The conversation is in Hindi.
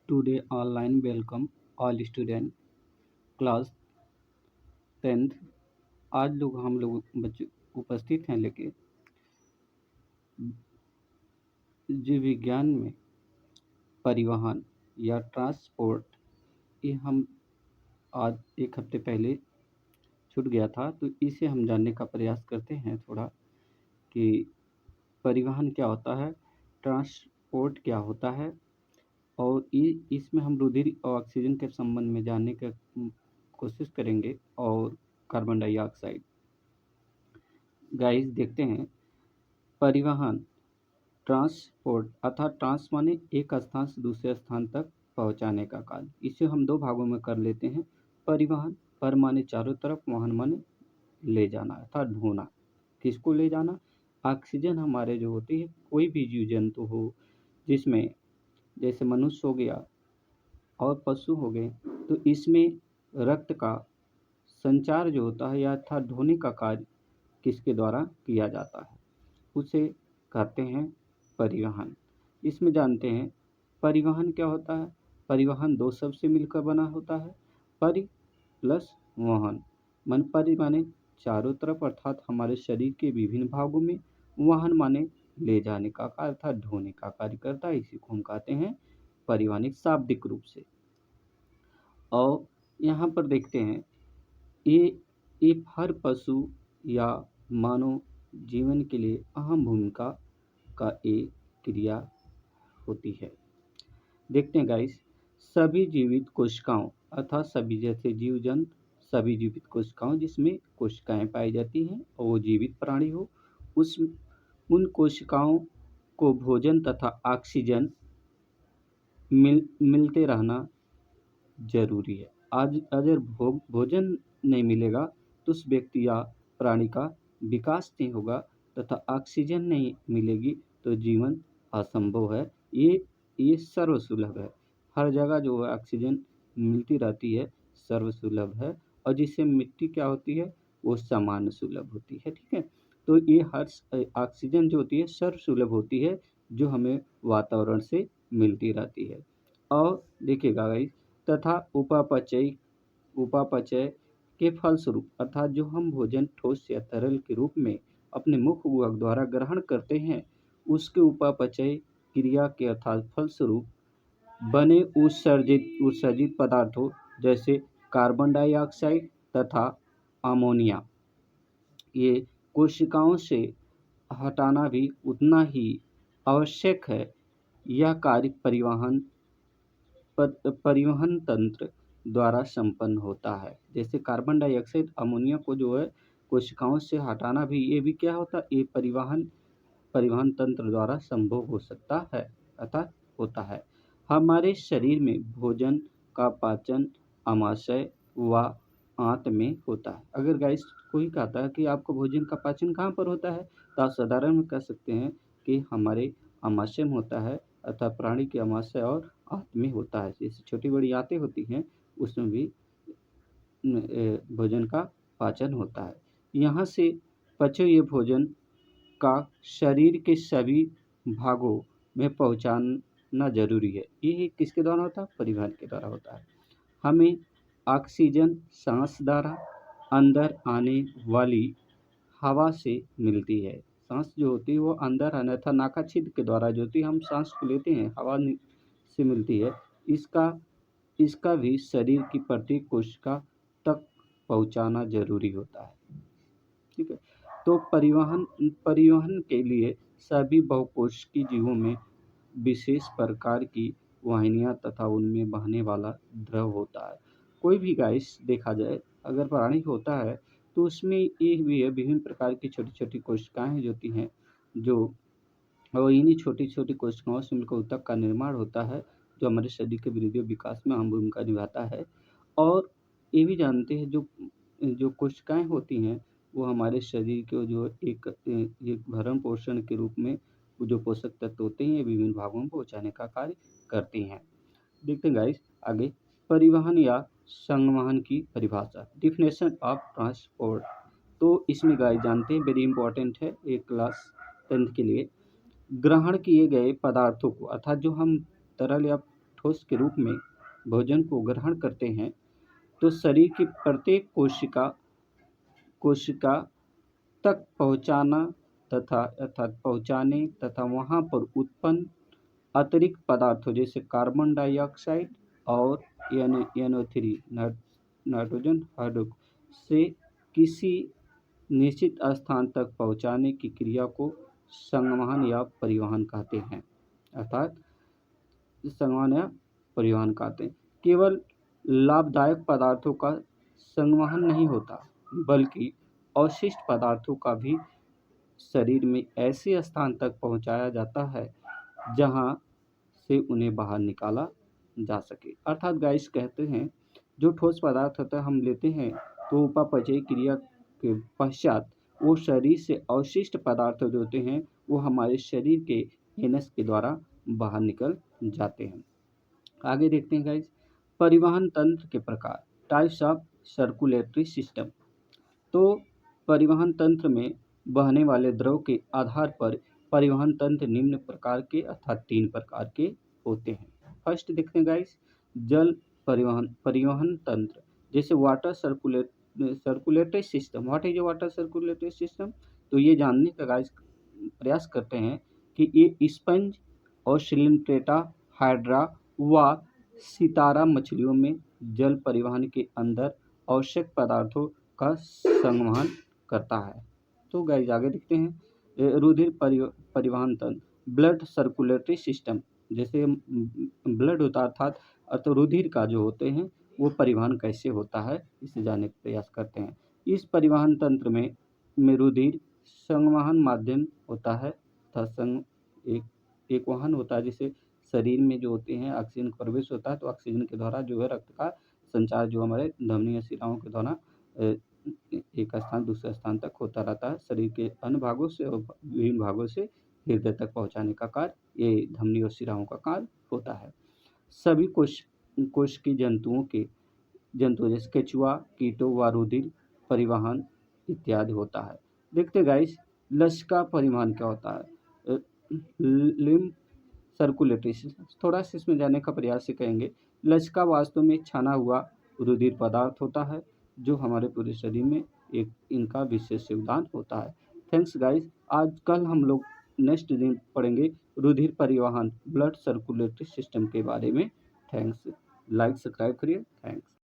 Today online welcome all student class 10th। आज हम लोग बच्चे उपस्थित हैं लेके जीव विज्ञान में परिवहन या ट्रांसपोर्ट। ये हम आज एक हफ्ते पहले छूट गया था, तो इसे हम जानने का प्रयास करते हैं थोड़ा कि परिवहन क्या होता है, ट्रांसपोर्ट क्या होता है, और इसमें हम रुधिर और ऑक्सीजन के संबंध में जानने का कोशिश करेंगे और कार्बन डाइऑक्साइड। गाइस देखते हैं, परिवहन ट्रांसपोर्ट अर्थात ट्रांस माने एक स्थान से दूसरे स्थान तक पहुंचाने का कार्य। इसे हम दो भागों में कर लेते हैं। परिवहन पर माने चारों तरफ, वाहन माने ले जाना अर्थात ढोना। किसको ले जाना? ऑक्सीजन हमारे जो होती है, कोई भी जीव जंतु हो, जिसमें जैसे मनुष्य हो गया और पशु हो गए, तो इसमें रक्त का संचार जो होता है या अर्थात ढोने का कार्य किसके द्वारा किया जाता है, उसे कहते हैं परिवहन। इसमें जानते हैं परिवहन क्या होता है। परिवहन दो शब्द से मिलकर बना होता है। परि प्लस वहन। परि माने चारों तरफ अर्थात हमारे शरीर के विभिन्न भागों में, वाहन माने ले जाने का कार्य अर्थात ढोने का कार्य करता है। इसी को हम कहते हैं परिवहन एक शाब्दिक रूप से। और यहाँ पर देखते हैं ये हर पशु या मानव जीवन के लिए अहम भूमिका का एक क्रिया होती है। देखते हैं गाइस, सभी जीवित कोशिकाओं अर्थात सभी जैसे जीव जंतु, सभी जीवित कोशिकाओं जिसमें कोशिकाएं पाई जाती हैं और वो जीवित प्राणी हो, उन कोशिकाओं को भोजन तथा ऑक्सीजन मिलते रहना जरूरी है। आज अगर भोजन नहीं मिलेगा तो उस व्यक्ति या प्राणी का विकास नहीं होगा तथा ऑक्सीजन नहीं मिलेगी तो जीवन असंभव है। ये सर्वसुलभ है। हर जगह जो है ऑक्सीजन मिलती रहती है, सर्वसुलभ है। और जिससे मिट्टी क्या होती है, वो सामान्य सुलभ होती है। ठीक है, तो ये हर ऑक्सीजन जो होती है सर्वसुलभ होती है, जो हमें वातावरण से मिलती रहती है। और देखिएगा गाइस, तथा उपापचय के फलस्वरूप अर्थात जो हम भोजन ठोस या तरल के रूप में अपने मुख गुहक द्वारा ग्रहण करते हैं, उसके उपापचय क्रिया के अर्थात फलस्वरूप बने उत्सर्जित पदार्थों जैसे कार्बन डाइऑक्साइड तथा अमोनिया, ये कोशिकाओं से हटाना भी उतना ही आवश्यक है। यह कार्य परिवहन तंत्र द्वारा संपन्न होता है। जैसे कार्बन डाइऑक्साइड, अमोनिया को जो है कोशिकाओं से हटाना भी, ये भी क्या होता है, ये परिवहन तंत्र द्वारा संभव हो सकता है अर्थात होता है। हमारे शरीर में भोजन का पाचन आमाशय व आंत में होता है। अगर गाइस कोई कहता है कि आपको भोजन का पाचन कहाँ पर होता है, तो आप साधारण में कह सकते हैं कि हमारे आमाशय में होता है अर्थात प्राणी के आमाशय और आंत में होता है। जैसे छोटी बड़ी आंतें होती हैं, उसमें भी भोजन का पाचन होता है। यहाँ से पचे हुए भोजन का शरीर के सभी भागों में पहुँचाना जरूरी है। ये किसके द्वारा होता है? परिवहन के द्वारा होता है। हमें ऑक्सीजन सांस द्वारा अंदर आने वाली हवा से मिलती है। सांस जो होती है वो अंदर आने अर्थात नाका छिद्र के द्वारा जो होती है, हम सांस को लेते हैं, हवा से मिलती है। इसका भी शरीर की प्रत्येक कोशिका तक पहुंचाना जरूरी होता है। ठीक है, तो परिवहन के लिए सभी बहुकोशिकीय जीवों में विशेष प्रकार की वाहिनियां तथा उनमें बहने वाला द्रव होता है। कोई भी गाइस देखा जाए, अगर प्राणी होता है तो उसमें ये भी है, विभिन्न प्रकार की छोटी छोटी कोशिकाएं जो होती हैं, जो और इन्हीं छोटी छोटी कोशिकाओं से मिलकर ऊतक का निर्माण होता है, जो हमारे शरीर के वृद्धि और विकास में अहम भूमिका निभाता है। और ये भी जानते हैं, जो जो कोशिकाएं होती हैं वो हमारे शरीर को जो एक भरण पोषण के रूप में वो जो पोषक तत्व होते हैं, ये विभिन्न भागों में पहुँचाने का कार्य करती हैं। देखते हैं गाइस आगे, परिवहन या संवहन की परिभाषा, डिफिनेशन ऑफ ट्रांसपोर्ट। तो इसमें गाइस जानते हैं, वेरी इंपॉर्टेंट है एक क्लास 10th के लिए। ग्रहण किए गए पदार्थों को अर्थात जो हम तरल या ठोस के रूप में भोजन को ग्रहण करते हैं तो शरीर की प्रत्येक कोशिका तक पहुँचाने तथा वहाँ पर उत्पन्न अतिरिक्त पदार्थों जैसे कार्बन डाइऑक्साइड और NO3 नाइट्रोजन हाइड्रोक्साइड से किसी निश्चित स्थान तक पहुँचाने की क्रिया को संवहन या परिवहन कहते हैं। अर्थात संवहन या परिवहन कहते हैं। केवल लाभदायक पदार्थों का संवहन नहीं होता बल्कि अवशिष्ट पदार्थों का भी शरीर में ऐसे स्थान तक पहुँचाया जाता है जहाँ से उन्हें बाहर निकाला जा सके। अर्थात गाइस कहते हैं जो ठोस पदार्थ होता है हम लेते हैं तो उपापचय क्रिया के पश्चात वो शरीर से अवशिष्ट पदार्थ जो होते हैं वो हमारे शरीर के एनस के द्वारा बाहर निकल जाते हैं। आगे देखते हैं गाइस परिवहन तंत्र के प्रकार, टाइप्स ऑफ सर्कुलेटरी सिस्टम। तो परिवहन तंत्र में बहने वाले द्रव के आधार पर परिवहन तंत्र निम्न प्रकार के अर्थात 3 प्रकार के होते हैं। फर्स्ट देखते हैं गाइस जल परिवहन तंत्र जैसे water circulatory system. What is water circulatory system? तो ये जानने का गाइस प्रयास करते हैं कि ये स्पंज और सिलिंट्रेटा हाइड्रा व सितारा मछलियों में जल परिवहन के अंदर आवश्यक पदार्थों का संवहन करता है। तो गाइस आगे देखते हैं रुधिर परिवहन तंत्र, ब्लड सर्कुलेटरी सिस्टम। जैसे ब्लड होता है अर्थात रुधिर का जो होते हैं वो परिवहन कैसे होता है इसे जानने का प्रयास करते हैं। इस परिवहन तंत्र में रुधिर संवहन माध्यम होता है तथा एक वाहन होता है जिसे शरीर में जो होते हैं ऑक्सीजन का प्रवेश होता है तो ऑक्सीजन के द्वारा जो है रक्त का संचार जो हमारे धमनी शिराओं के द्वारा एक स्थान दूसरे स्थान तक होता रहता है। शरीर के अन्य भागों से और विभिन्न भागों से हृदय तक पहुंचाने का कार्य ये धमनी और शिराओं का कार्य होता है। सभी कोश की जंतुओं जैसे केचुआ कीटों व रुधिर परिवहन इत्यादि होता है। देखते गाइस लसिका परिवहन क्या होता है, लिम्फ सर्कुलेटरी सिस्टम। थोड़ा सा इसमें जानने का प्रयास से करेंगे। लसिका वास्तव में छाना हुआ रुधिर पदार्थ होता है जो हमारे पूरे शरीर में एक इनका विशेष योगदान होता है। Thanks guys. आज कल हम लोग नेक्स्ट दिन पढ़ेंगे रुधिर परिवहन ब्लड सर्कुलेटरी सिस्टम के बारे में। थैंक्स। लाइक सब्सक्राइब करिए। थैंक्स।